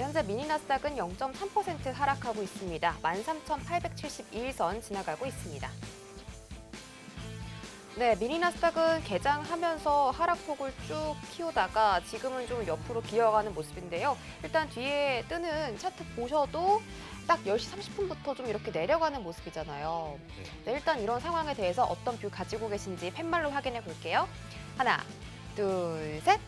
현재 미니 나스닥은 0.3% 하락하고 있습니다. 13,872선 지나가고 있습니다. 네, 미니 나스닥은 개장하면서 하락폭을 쭉 키우다가 지금은 좀 옆으로 기어가는 모습인데요. 일단 뒤에 뜨는 차트 보셔도 딱 10시 30분부터 좀 이렇게 내려가는 모습이잖아요. 네, 일단 이런 상황에 대해서 어떤 뷰 가지고 계신지 팻말로 확인해 볼게요. 하나, 둘, 셋.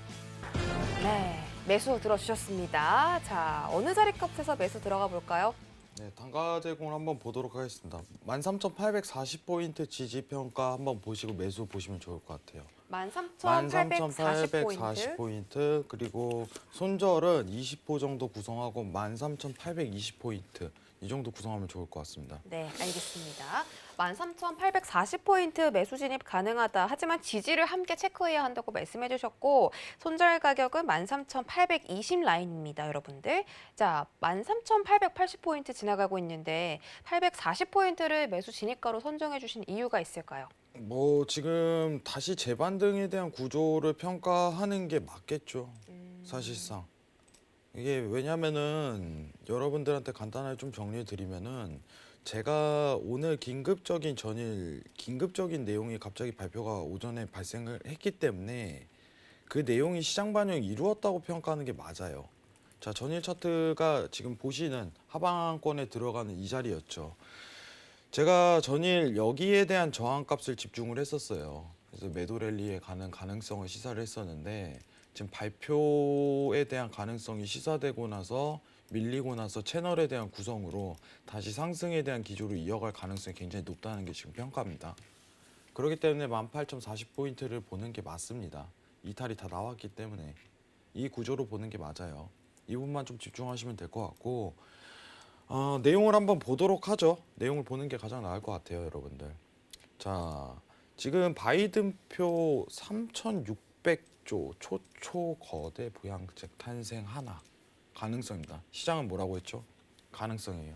네, 매수 들어주셨습니다. 자, 어느 자리값에서 매수 들어가 볼까요? 네, 단가 제공을 한번 보도록 하겠습니다. 13,840포인트 지지평가 한번 보시고 매수 보시면 좋을 것 같아요. 13,840포인트. 13,840포인트 그리고 손절은 20호 정도 구성하고 13,820포인트 이 정도 구성하면 좋을 것 같습니다. 네, 알겠습니다. 13,840포인트 매수 진입 가능하다. 하지만 지지를 함께 체크해야 한다고 말씀해 주셨고 손절 가격은 13,820 라인입니다, 여러분들. 자, 13,880포인트 지나가고 있는데 840포인트를 매수 진입가로 선정해 주신 이유가 있을까요? 뭐 지금 다시 재반등에 대한 구조를 평가하는 게 맞겠죠. 사실상. 이게 왜냐면은 여러분들한테 간단하게 좀 정리해 드리면은 제가 오늘 긴급적인 내용이 갑자기 발표가 오전에 발생을 했기 때문에 그 내용이 시장 반영이 이루었다고 평가하는 게 맞아요. 자, 전일 차트가 지금 보시는 하방권에 들어가는 이 자리였죠. 제가 전일 여기에 대한 저항값을 집중을 했었어요. 그래서 매도 랠리에 가는 가능성을 시사를 했었는데 지금 발표에 대한 가능성이 시사되고 나서 밀리고 나서 채널에 대한 구성으로 다시 상승에 대한 기조로 이어갈 가능성이 굉장히 높다는 게 지금 평가입니다. 그렇기 때문에 18,040포인트를 보는 게 맞습니다. 이탈이 다 나왔기 때문에 이 구조로 보는 게 맞아요. 이 부분만 좀 집중하시면 될 것 같고 내용을 한번 보도록 하죠. 내용을 보는 게 가장 나을 것 같아요, 여러분들. 자, 지금 바이든표 3,600조 초초거대 부양책 탄생 하나 가능성입니다. 시장은 뭐라고 했죠? 가능성이에요.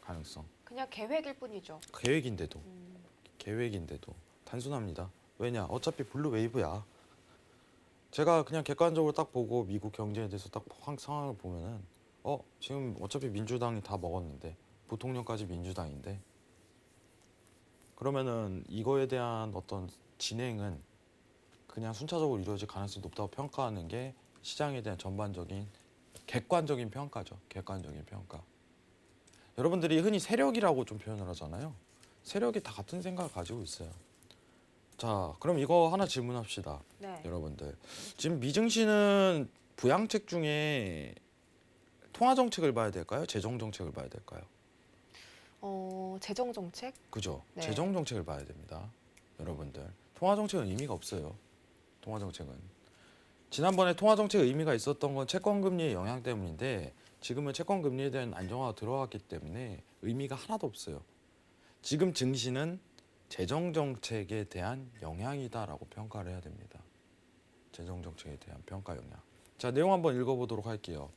가능성. 그냥 계획일 뿐이죠. 계획인데도 단순합니다. 왜냐? 어차피 블루 웨이브야. 제가 그냥 객관적으로 딱 보고 미국 경제에 대해서 딱 상황을 보면은 지금 어차피 민주당이 다 먹었는데 부통령까지 민주당인데 그러면은 이거에 대한 어떤 진행은 그냥 순차적으로 이루어질 가능성이 높다고 평가하는 게 시장에 대한 전반적인 객관적인 평가죠. 객관적인 평가. 여러분들이 흔히 세력이라고 좀 표현을 하잖아요. 세력이 다 같은 생각을 가지고 있어요. 자, 그럼 이거 하나 질문합시다. 네. 여러분들. 지금 미증시는 부양책 중에 통화 정책을 봐야 될까요? 재정 정책을 봐야 될까요? 재정 정책? 그죠? 네. 재정 정책을 봐야 됩니다. 여러분들. 통화 정책은 의미가 없어요. 통화 정책은. 지난번에 통화 정책의 의미가 있었던 건 채권 금리의 영향 때문인데 지금은 채권 금리에 대한 안정화가 들어왔기 때문에 의미가 하나도 없어요. 지금 증시는 재정 정책에 대한 영향이다라고 평가를 해야 됩니다. 재정 정책에 대한 평가 영향. 자, 내용 한번 읽어보도록 할게요.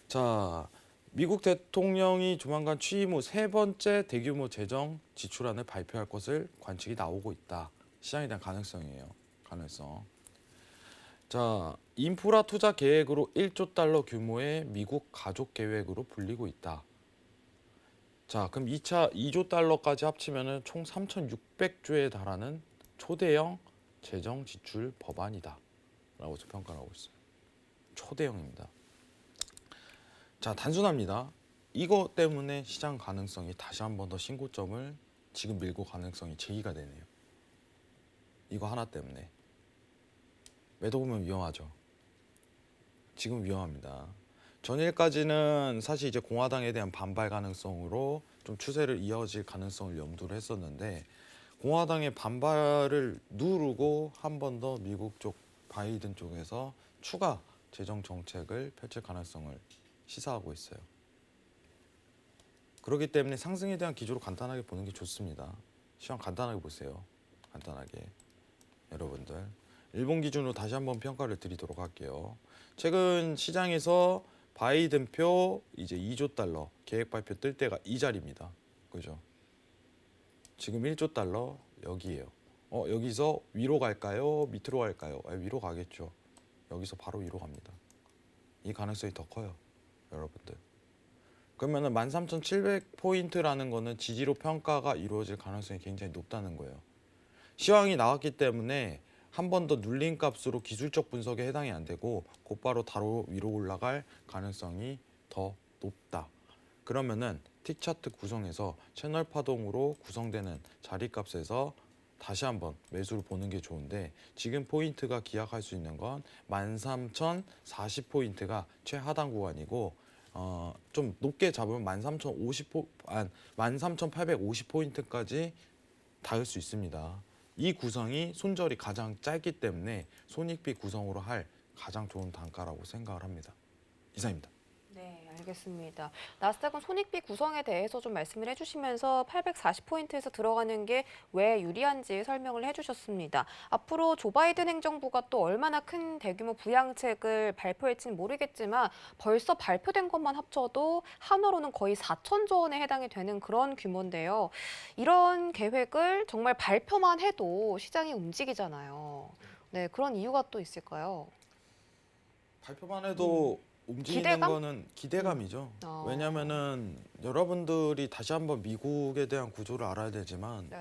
자, 미국 대통령이 조만간 취임 후 세 번째 대규모 재정 지출안을 발표할 것을 관측이 나오고 있다. 시장에 대한 가능성이에요. 가능성. 자, 인프라 투자 계획으로 1조 달러 규모의 미국 가족 계획으로 불리고 있다. 자, 그럼 2조 달러까지 합치면은 총 3,600조에 달하는 초대형 재정 지출 법안이다. 라고 평가를 하고 있어요. 초대형입니다. 자, 단순합니다. 이거 때문에 시장 가능성이 다시 한 번 더 신고점을 지금 밀고 가능성이 제기가 되네요. 이거 하나 때문에. 매도 보면 위험하죠. 지금 위험합니다. 전일까지는 사실 이제 공화당에 대한 반발 가능성으로 좀 추세를 이어질 가능성을 염두를 했었는데 공화당의 반발을 누르고 한 번 더 미국 쪽 바이든 쪽에서 추가 재정 정책을 펼칠 가능성을 시사하고 있어요. 그렇기 때문에 상승에 대한 기조로 간단하게 보는 게 좋습니다. 시황 간단하게 보세요. 간단하게. 여러분들. 일본 기준으로 다시 한번 평가를 드리도록 할게요. 최근 시장에서 바이든표 이제 2조 달러 계획 발표 뜰 때가 이 자리입니다. 그죠? 지금 1조 달러 여기에요. 여기서 위로 갈까요? 밑으로 갈까요? 위로 가겠죠. 여기서 바로 위로 갑니다. 이 가능성이 더 커요. 여러분들. 그러면은 13,700포인트라는 거는 지지로 평가가 이루어질 가능성이 굉장히 높다는 거예요. 시황이 나왔기 때문에 한 번 더 눌린 값으로 기술적 분석에 해당이 안 되고 곧바로 다로 위로 올라갈 가능성이 더 높다. 그러면은 틱 차트 구성에서 채널 파동으로 구성되는 자리값에서 다시 한번 매수를 보는 게 좋은데 지금 포인트가 기약할 수 있는 건 13,040포인트가 최하단 구간이고 좀 높게 잡으면 13,850포인트까지 닿을 수 있습니다. 이 구성이 손절이 가장 짧기 때문에 손익비 구성으로 할 가장 좋은 단가라고 생각을 합니다. 이상입니다. 네, 알겠습니다. 나스닥은 손익비 구성에 대해서 좀 말씀을 해주시면서 840포인트에서 들어가는 게 왜 유리한지 설명을 해주셨습니다. 앞으로 조 바이든 행정부가 또 얼마나 큰 대규모 부양책을 발표할지는 모르겠지만 벌써 발표된 것만 합쳐도 한화로는 거의 4천조 원에 해당이 되는 그런 규모인데요. 이런 계획을 정말 발표만 해도 시장이 움직이잖아요. 네, 그런 이유가 또 있을까요? 발표만 해도 움직이는 기대감? 거는 기대감이죠. 어. 왜냐면은 여러분들이 다시 한번 미국에 대한 구조를 알아야 되지만 네.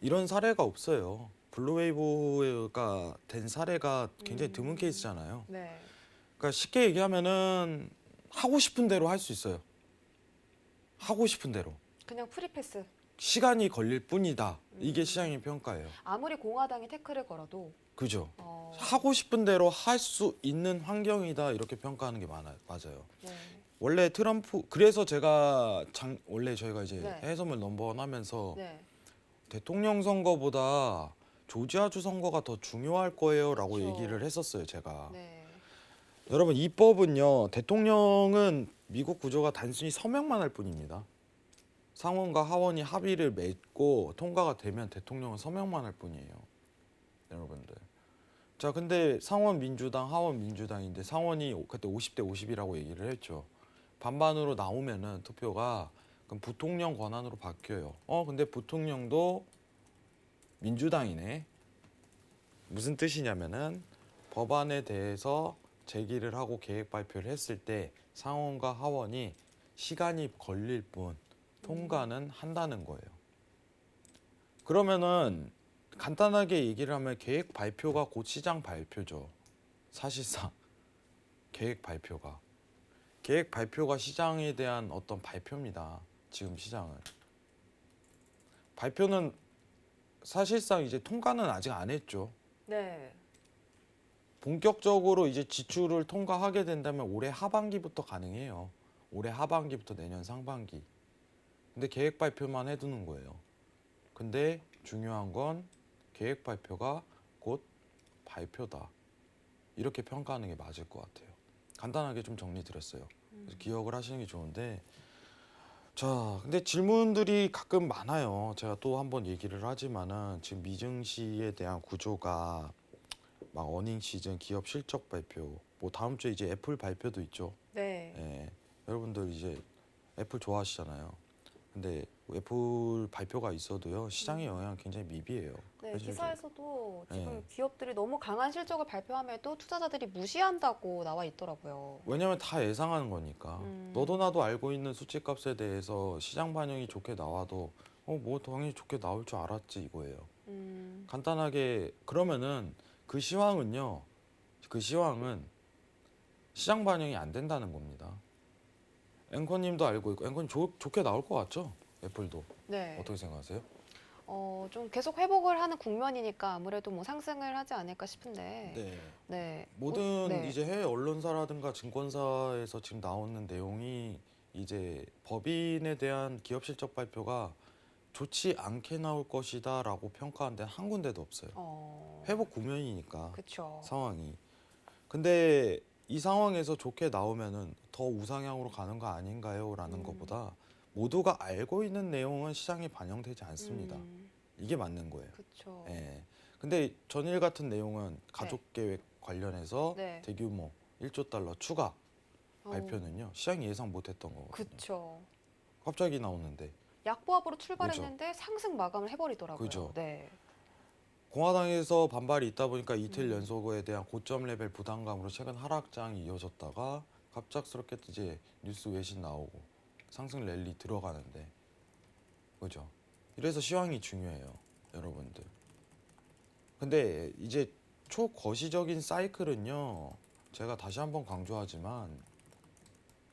이런 사례가 없어요. 블루웨이브가 된 사례가 굉장히 드문 케이스잖아요. 네. 그러니까 쉽게 얘기하면은 하고 싶은 대로 할 수 있어요. 하고 싶은 대로. 그냥 프리패스. 시간이 걸릴 뿐이다. 이게 시장의 평가예요. 아무리 공화당이 태클을 걸어도 그죠? 하고 싶은 대로 할 수 있는 환경이다. 이렇게 평가하는 게 맞아요. 네. 원래 트럼프 그래서 제가 원래 저희가 이제 네. 해외선물 넘버원 하면서 네. 대통령 선거보다 조지아주 선거가 더 중요할 거예요라고 그렇죠. 얘기를 했었어요. 제가. 네. 여러분 이 법은요. 대통령은 미국 구조가 단순히 서명만 할 뿐입니다. 상원과 하원이 합의를 맺고 통과가 되면 대통령은 서명만 할 뿐이에요. 여러분들. 자, 근데 상원 민주당, 하원 민주당인데 상원이 그때 50대 50이라고 얘기를 했죠. 반반으로 나오면은 투표가 그럼 부통령 권한으로 바뀌어요. 근데 부통령도 민주당이네. 무슨 뜻이냐면은 법안에 대해서 제기를 하고 계획 발표를 했을 때 상원과 하원이 시간이 걸릴 뿐 통과는 한다는 거예요. 그러면은 간단하게 얘기를 하면 계획 발표가 곧 시장 발표죠. 사실상 계획 발표가 시장에 대한 어떤 발표입니다. 지금 시장은 발표는 사실상 이제 통과는 아직 안 했죠. 네. 본격적으로 이제 지출을 통과하게 된다면 올해 하반기부터 가능해요. 올해 하반기부터 내년 상반기. 근데 계획 발표만 해두는 거예요. 근데 중요한 건 계획 발표가 곧 발표다. 이렇게 평가하는 게 맞을 것 같아요. 간단하게 좀 정리 드렸어요. 그래서 기억을 하시는 게 좋은데 자, 근데 질문들이 가끔 많아요. 제가 또 한번 얘기를 하지만은 지금 미증시에 대한 구조가 막 어닝 시즌, 기업 실적 발표, 뭐 다음 주에 이제 애플 발표도 있죠. 네. 예, 여러분들 이제 애플 좋아하시잖아요. 근데 애플 발표가 있어도요 시장의 영향은 굉장히 미비해요. 네, 그래서 기사에서도 지금 네. 기업들이 너무 강한 실적을 발표함에도 투자자들이 무시한다고 나와 있더라고요. 왜냐면 다 예상하는 거니까. 너도 나도 알고 있는 수치값에 대해서 시장 반영이 좋게 나와도 뭐 당연히 좋게 나올 줄 알았지 이거예요. 간단하게 그러면은 그 시황은 시장 반영이 안 된다는 겁니다. 앵커님도 알고 있고 앵커님 좋게 나올 것 같죠? 애플도 네. 어떻게 생각하세요? 좀 계속 회복을 하는 국면이니까 아무래도 뭐 상승을 하지 않을까 싶은데. 네. 네. 모든 네. 이제 해외 언론사라든가 증권사에서 지금 나오는 내용이 이제 법인에 대한 기업 실적 발표가 좋지 않게 나올 것이다라고 평가한 데는 한 군데도 없어요. 회복 국면이니까 그렇죠. 상황이. 근데 이 상황에서 좋게 나오면은 더 우상향으로 가는 거 아닌가요?라는 것보다 모두가 알고 있는 내용은 시장에 반영되지 않습니다. 이게 맞는 거예요. 그렇죠. 예. 근데 전일 같은 내용은 가족 계획 관련해서 네. 대규모 1조 달러 추가 발표는요. 시장이 예상 못했던 거거든요. 그렇죠. 갑자기 나오는데 약보합으로 출발했는데 상승 마감을 해버리더라고요. 그죠. 네. 공화당에서 반발이 있다 보니까 이틀 연속에 대한 고점 레벨 부담감으로 최근 하락장이 이어졌다가 갑작스럽게 이제 뉴스 외신 나오고 상승 랠리 들어가는데 그죠? 이래서 시황이 중요해요, 여러분들. 근데 이제 초거시적인 사이클은요, 제가 다시 한번 강조하지만,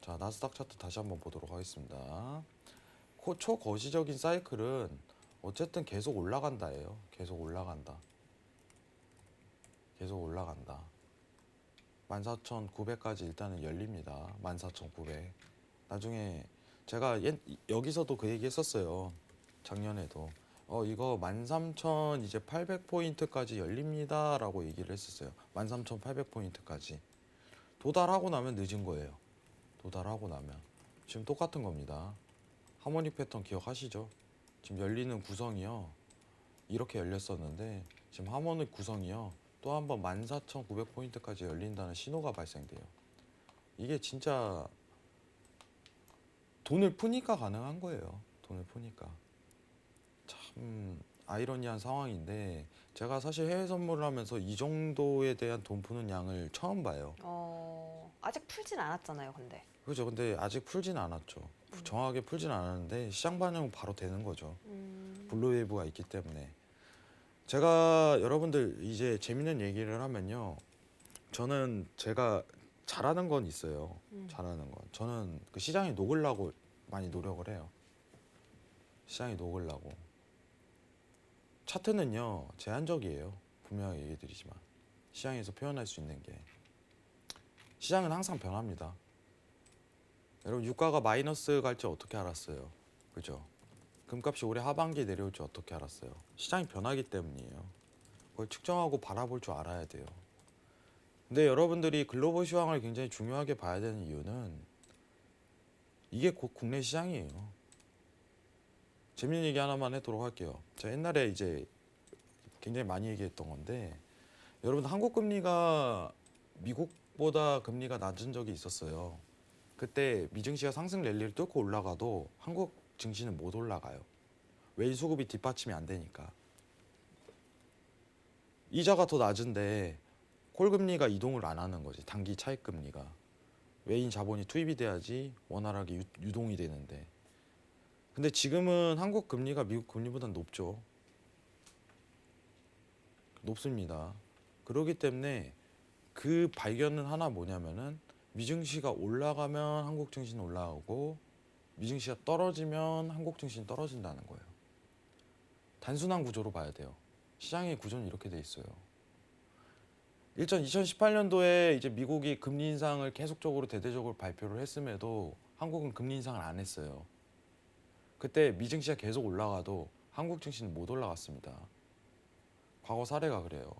자, 나스닥 차트 다시 한번 보도록 하겠습니다. 초거시적인 사이클은 어쨌든 계속 올라간다예요. 계속 올라간다. 계속 올라간다. 14,900까지 일단은 열립니다. 14,900. 나중에 제가 여기서도 그 얘기 했었어요. 작년에도. 이거 13,000 이제 800포인트까지 열립니다라고 얘기를 했었어요. 13,800포인트까지. 도달하고 나면 늦은 거예요. 도달하고 나면. 지금 똑같은 겁니다. 하모닉 패턴 기억하시죠? 지금 열리는 구성이요. 이렇게 열렸었는데 지금 하모닉 구성이요. 또 한 번 14,900포인트까지 열린다는 신호가 발생돼요. 이게 진짜 돈을 푸니까 가능한 거예요. 돈을 푸니까. 참 아이러니한 상황인데 제가 사실 해외 선물을 하면서 이 정도에 대한 돈 푸는 양을 처음 봐요. 아직 풀진 않았잖아요, 근데. 그죠? 근데 아직 풀진 않았죠. 정확하게 풀진 않았는데 시장 반영은 바로 되는 거죠. 블루웨이브가 있기 때문에. 제가 여러분들 이제 재밌는 얘기를 하면요. 저는 제가 잘하는 건 있어요. 잘하는 건. 저는 그 시장이 녹으려고 많이 노력을 해요. 시장이 녹으려고. 차트는요 제한적이에요. 분명히 얘기 드리지만 시장에서 표현할 수 있는 게 시장은 항상 변합니다. 여러분 유가가 마이너스 갈지 어떻게 알았어요? 그죠? 금값이 올해 하반기에 내려올 줄 어떻게 알았어요? 시장이 변하기 때문이에요. 그걸 측정하고 바라볼 줄 알아야 돼요. 근데 여러분들이 글로벌 시황을 굉장히 중요하게 봐야 되는 이유는 이게 곧 국내 시장이에요. 재밌는 얘기 하나만 해도록 할게요. 제가 옛날에 이제 굉장히 많이 얘기했던 건데 여러분 한국 금리가 미국보다 금리가 낮은 적이 있었어요. 그때 미증시가 상승 랠리를 뚫고 올라가도 한국 증시는 못 올라가요. 외인 수급이 뒷받침이 안 되니까. 이자가 더 낮은데 콜금리가 이동을 안 하는 거지. 단기 차익 금리가. 외인 자본이 투입이 돼야지 원활하게 유동이 되는데. 근데 지금은 한국 금리가 미국 금리보다는 높죠. 높습니다. 그렇기 때문에 그 발견은 하나 뭐냐면은 미증시가 올라가면 한국 증시는 올라가고 미증시가 떨어지면 한국 증시는 떨어진다는 거예요. 단순한 구조로 봐야 돼요. 시장의 구조는 이렇게 돼 있어요. 2018년도에 이제 미국이 금리 인상을 계속적으로 대대적으로 발표를 했음에도 한국은 금리 인상을 안 했어요. 그때 미증시가 계속 올라가도 한국 증시는 못 올라갔습니다. 과거 사례가 그래요.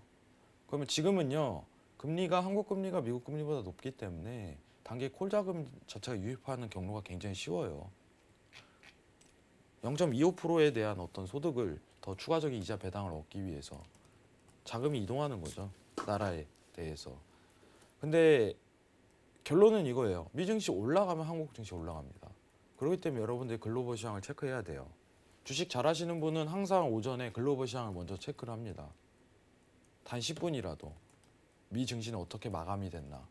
그러면 지금은요. 금리가 한국 금리가 미국 금리보다 높기 때문에 단기 콜자금 자체가 유입하는 경로가 굉장히 쉬워요. 0.25%에 대한 어떤 소득을 더 추가적인 이자 배당을 얻기 위해서 자금이 이동하는 거죠. 나라에 대해서. 근데 결론은 이거예요. 미증시 올라가면 한국 증시 올라갑니다. 그렇기 때문에 여러분들이 글로벌 시장을 체크해야 돼요. 주식 잘하시는 분은 항상 오전에 글로벌 시장을 먼저 체크를 합니다. 단 10분이라도 미 증시는 어떻게 마감이 됐나.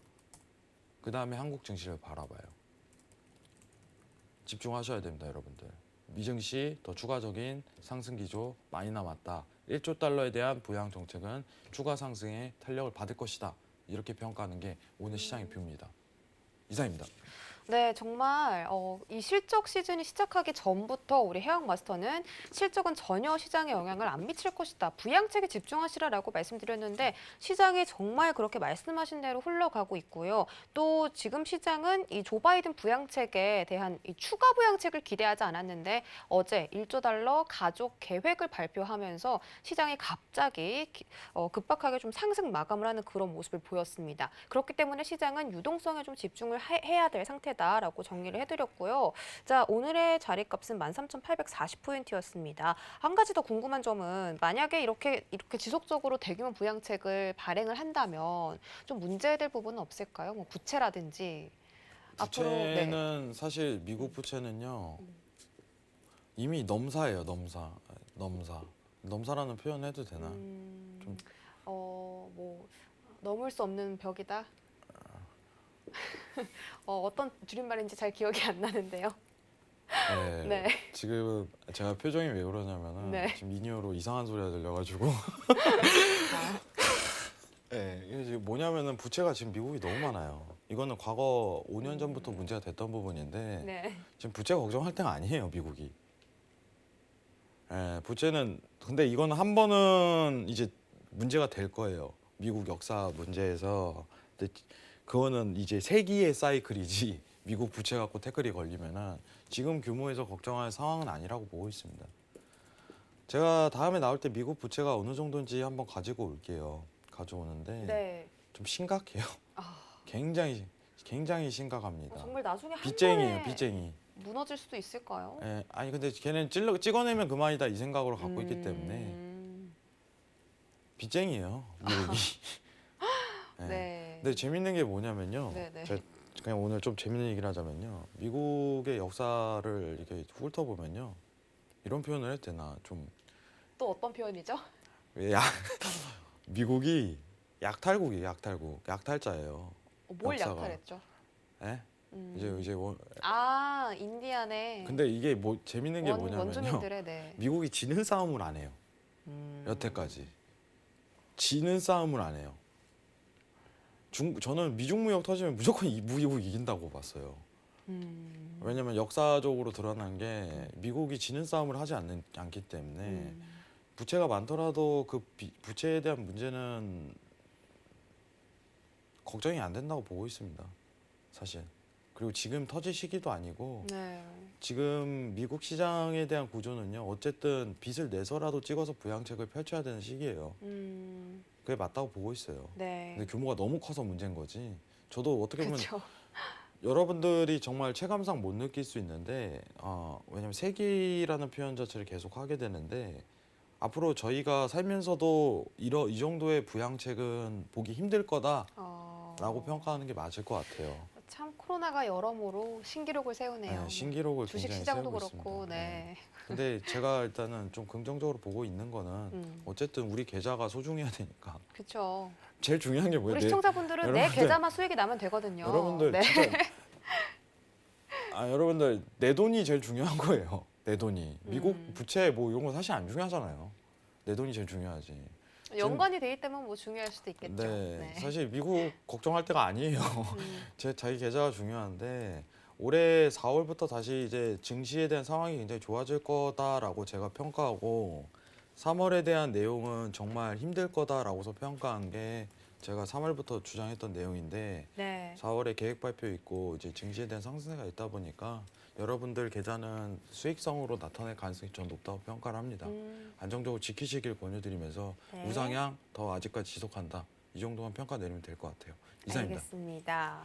그 다음에 한국 증시를 바라봐요. 집중하셔야 됩니다, 여러분들. 미 증시 더 추가적인 상승 기조 많이 남았다. 1조 달러에 대한 부양 정책은 추가 상승의 탄력을 받을 것이다. 이렇게 평가하는 게 오늘 시장의 뷰입니다. 이상입니다. 네, 정말 이 실적 시즌이 시작하기 전부터 우리 해왕 마스터는 실적은 전혀 시장에 영향을 안 미칠 것이다. 부양책에 집중하시라라고 말씀드렸는데 시장이 정말 그렇게 말씀하신 대로 흘러가고 있고요. 또 지금 시장은 이 조 바이든 부양책에 대한 이 추가 부양책을 기대하지 않았는데 어제 1조 달러 가족 계획을 발표하면서 시장이 갑자기 급박하게 좀 상승 마감을 하는 그런 모습을 보였습니다. 그렇기 때문에 시장은 유동성에 좀 집중을 해야 될 상태다라고 정리를 해드렸고요. 자, 오늘의 자리값은 13,840포인트였습니다. 한 가지 더 궁금한 점은 만약에 이렇게 지속적으로 대규모 부양책을 발행을 한다면 좀 문제될 부분은 없을까요? 뭐 부채라든지 앞으로 부채는 사실 미국 부채는요. 이미 넘사예요, 넘사. 넘사라는 표현 해도 되나? 좀 뭐 넘을 수 없는 벽이다. 어떤 줄임말인지 잘 기억이 안 나는데요. 네. 네. 지금 제가 표정이 왜 그러냐면은 네. 지금 미니어로 이상한 소리가 들려가지고. 아, 네, 이게 지금 뭐냐면은 부채가 지금 미국이 너무 많아요. 이거는 과거 5년 전부터 문제가 됐던 부분인데 네. 지금 부채 걱정할 때가 아니에요, 미국이. 예, 부채는 근데 이거는 한 번은 이제 문제가 될 거예요. 미국 역사 문제에서. 근데 그거는 이제 세기의 사이클이지. 미국 부채 갖고 태클이 걸리면은 지금 규모에서 걱정할 상황은 아니라고 보고 있습니다. 제가 다음에 나올 때 미국 부채가 어느 정도인지 한번 가지고 올게요. 가져오는데 네. 좀 심각해요. 아, 굉장히 심각합니다. 정말 나중에 한 빚쟁이에요, 번에 빚쟁이. 무너질 수도 있을까요? 예, 아니 근데 걔는 찍어내면 그만이다 이 생각으로 갖고 있기 때문에 음, 빚쟁이에요, 미국이. 예. 네. 근데 재밌는 게 뭐냐면요. 네, 네. 제가 그냥 오늘 좀 재밌는 얘기를 하자면요. 미국의 역사를 이렇게 훑어보면요. 이런 표현을 해도 되나? 좀 또 어떤 표현이죠? 왜 미국이 약탈국이에요, 약탈국. 약탈자예요. 뭘 역사가. 약탈했죠? 예? 음. 이제 인디안의 근데 이게 뭐 재밌는 게 뭐냐면요. 원주민들의 네. 미국이 지는 싸움을 안 해요. 여태까지 지는 싸움을 안 해요. 저는 미중 무역 터지면 무조건 미국이 이긴다고 봤어요. 왜냐면 역사적으로 드러난 게 미국이 지는 싸움을 하지 않기 때문에 부채가 많더라도 그 부채에 대한 문제는 걱정이 안 된다고 보고 있습니다. 사실. 그리고 지금 터질 시기도 아니고 네. 지금 미국 시장에 대한 구조는요. 어쨌든 빚을 내서라도 찍어서 부양책을 펼쳐야 되는 시기예요. 그게 맞다고 보고 있어요. 네. 근데 규모가 너무 커서 문제인 거지. 저도 어떻게 보면 그렇죠. 여러분들이 정말 체감상 못 느낄 수 있는데 왜냐면 세기라는 표현 자체를 계속 하게 되는데 앞으로 저희가 살면서도 이 정도의 부양책은 보기 힘들 거다라고 평가하는 게 맞을 것 같아요. 참 코로나가 여러모로 신기록을 세우네요. 네, 신기록을 주식 굉장히 시장도 세우고 그렇고, 있습니다. 네. 근데 제가 일단은 좀 긍정적으로 보고 있는 거는 어쨌든 우리 계좌가 소중해야 되니까 그렇죠. 제일 중요한 게 뭐예요? 우리 시청자분들은 내 여러분들, 계좌만 수익이 나면 되거든요. 여러분들 네. 진짜 여러분들 내 돈이 제일 중요한 거예요. 내 돈이 미국 부채 뭐 이런 거 사실 안 중요하잖아요. 내 돈이 제일 중요하지. 연관이 돼 있다면 뭐 중요할 수도 있겠죠. 네, 사실 미국 걱정할 때가 아니에요. 음, 자기 계좌가 중요한데 올해 4월부터 다시 이제 증시에 대한 상황이 굉장히 좋아질 거다라고 제가 평가하고 3월에 대한 내용은 정말 힘들 거다라고서 평가한 게 제가 3월부터 주장했던 내용인데 네. 4월에 계획 발표 있고 이제 증시에 대한 상승세가 있다 보니까 여러분들 계좌는 수익성으로 나타낼 가능성이 전 높다고 평가를 합니다. 안정적으로 지키시길 권유드리면서 네. 우상향 더 아직까지 지속한다. 이 정도만 평가 내리면 될 것 같아요. 이상입니다. 알겠습니다.